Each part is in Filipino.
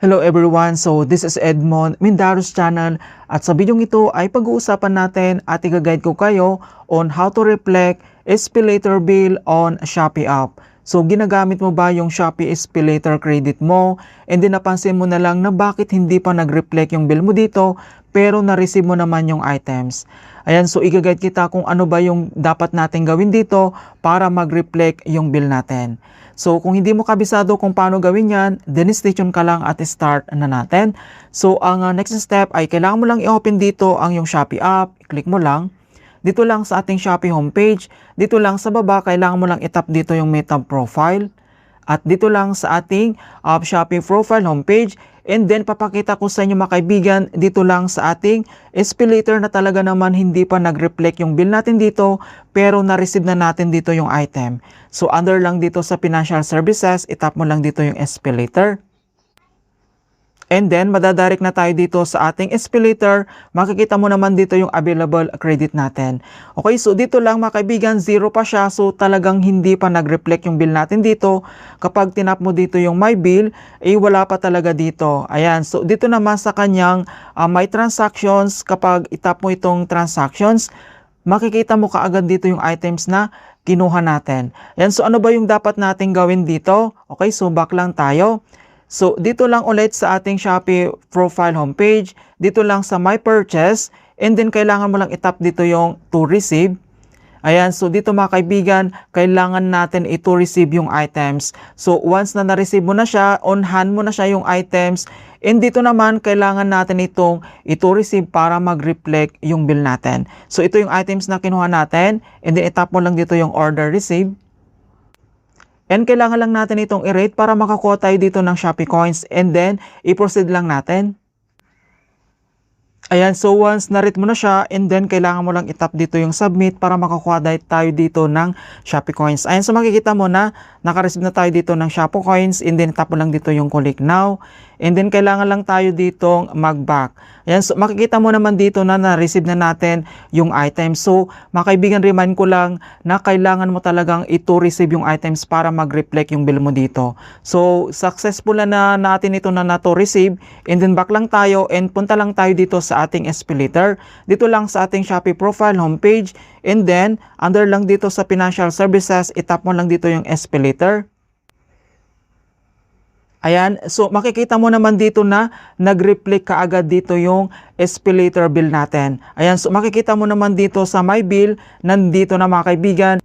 Hello everyone, so this is Edmond, Mindaros channel, at sa video ito ay pag-uusapan natin at i-guide ko kayo on how to reflect SPayLater bill on Shopee app. So ginagamit mo ba yung Shopee SPayLater credit mo and then napansin mo na lang na bakit hindi pa nag-reflect yung bill mo dito pero na-receive mo naman yung items. Ayan, so i-guide kita kung ano ba yung dapat natin gawin dito para mag-reflect yung bill natin. So kung hindi mo kabisado kung paano gawin yan, then stay tuned ka lang at start na natin. So ang next step ay kailangan mo lang i-open dito ang yung Shopee app. I-click mo lang. Dito lang sa ating Shopee homepage. Dito lang sa baba, kailangan mo lang i-tap dito yung may tab profile. At dito lang sa ating Shopee profile homepage. And then papakita ko sa inyo mga kaibigan, dito lang sa ating SPayLater na talaga naman hindi pa nag-reflect yung bill natin dito pero na-receive na natin dito yung item. So under lang dito sa financial services, itap mo lang dito yung SPayLater. And then madadirect na tayo dito sa ating SPayLater, makikita mo naman dito yung available credit natin. Okay, so dito lang mga kaibigan, zero pa siya, so talagang hindi pa nag-reflect yung bill natin dito. Kapag tinap mo dito yung my bill, wala pa talaga dito. Ayan, so dito naman sa kanyang my transactions, kapag itap mo itong transactions, makikita mo kaagad dito yung items na kinuha natin. Ayan, so ano ba yung dapat natin gawin dito? Okay, so back lang tayo. So, dito lang ulit sa ating Shopee profile homepage, dito lang sa My Purchase, and then kailangan mo lang itap dito yung to receive. Ayan, so dito mga kaibigan, kailangan natin to receive yung items. So, once na na-receive mo na siya, on hand mo na siya yung items, and dito naman, kailangan natin itong to receive para mag-reflect yung bill natin. So, ito yung items na kinuha natin, and then itap mo lang dito yung order receive. And kailangan lang natin itong i-rate para makakuha tayo dito ng Shopee coins and then i-proceed lang natin. Ayan, so once na-rate mo na siya and then kailangan mo lang itap dito yung submit para makakuha tayo dito ng Shopee coins. Ayan, so makikita mo na naka-receive na tayo dito ng Shopee coins and then tap mo lang dito yung collect now. And then kailangan lang tayo ditong mag-back. Ayan, so makikita mo naman dito na na-receive na natin yung items. So mga kaibigan, remind ko lang na kailangan mo talagang ito receive yung items para mag-reflect yung bill mo dito. So successful na natin ito na to receive and then back lang tayo and punta lang tayo dito sa ating SPayLater. Dito lang sa ating Shopee profile homepage and then under lang dito sa financial services, itap mo lang dito yung SPayLater. Ayan, so makikita mo naman dito na nag-reflect kaagad dito yung SPayLater bill natin. Ayan, so makikita mo naman dito sa my bill, nandito na mga kaibigan.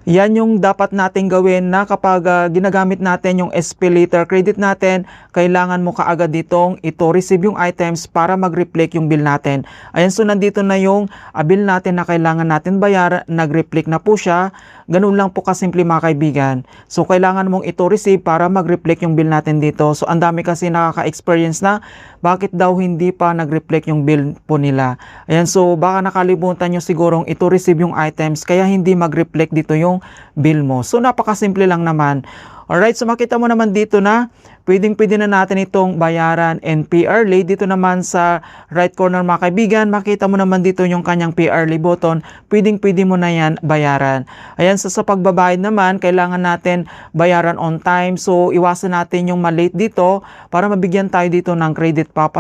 Yan yung dapat nating gawin na kapag ginagamit natin yung SPayLater credit natin, kailangan mo kaagad ditong receive yung items para mag-reflect yung bill natin. Ayan, so nandito na yung bill natin na kailangan natin bayaran, nag-reflect na po siya. Ganun lang po kasimple mga kaibigan. So kailangan mong receive para mag-reflect yung bill natin dito. So ang dami kasi nakaka-experience na bakit daw hindi pa nag-reflect yung bill po nila. Ayan, so baka nakalimutan nyo sigurong receive yung items kaya hindi mag-reflect dito yung bill mo. So napakasimple lang naman. Alright, so makita mo naman dito na pwede na natin itong bayaran and pay early. Dito naman sa right corner mga kaibigan, makita mo naman dito yung kanyang pay early button. Pwede mo na yan bayaran. Ayan, so sa pagbabayad naman, kailangan natin bayaran on time. So iwasan natin yung malate dito para mabigyan tayo dito ng credit pa.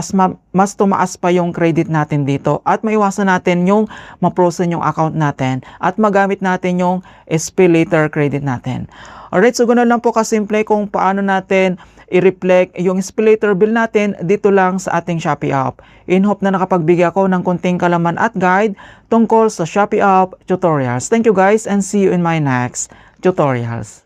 Mas tumaas pa yung credit natin dito. At maiwasan natin yung ma-frozen yung account natin. At magamit natin yung SPayLater credit natin. Alright, so ganoon lang po kasimple kung paano natin i-reflect yung SPayLater bill natin dito lang sa ating Shopee app. In hope na nakapagbigay ako ng konting kalaman at guide tungkol sa Shopee app tutorials. Thank you guys and see you in my next tutorials.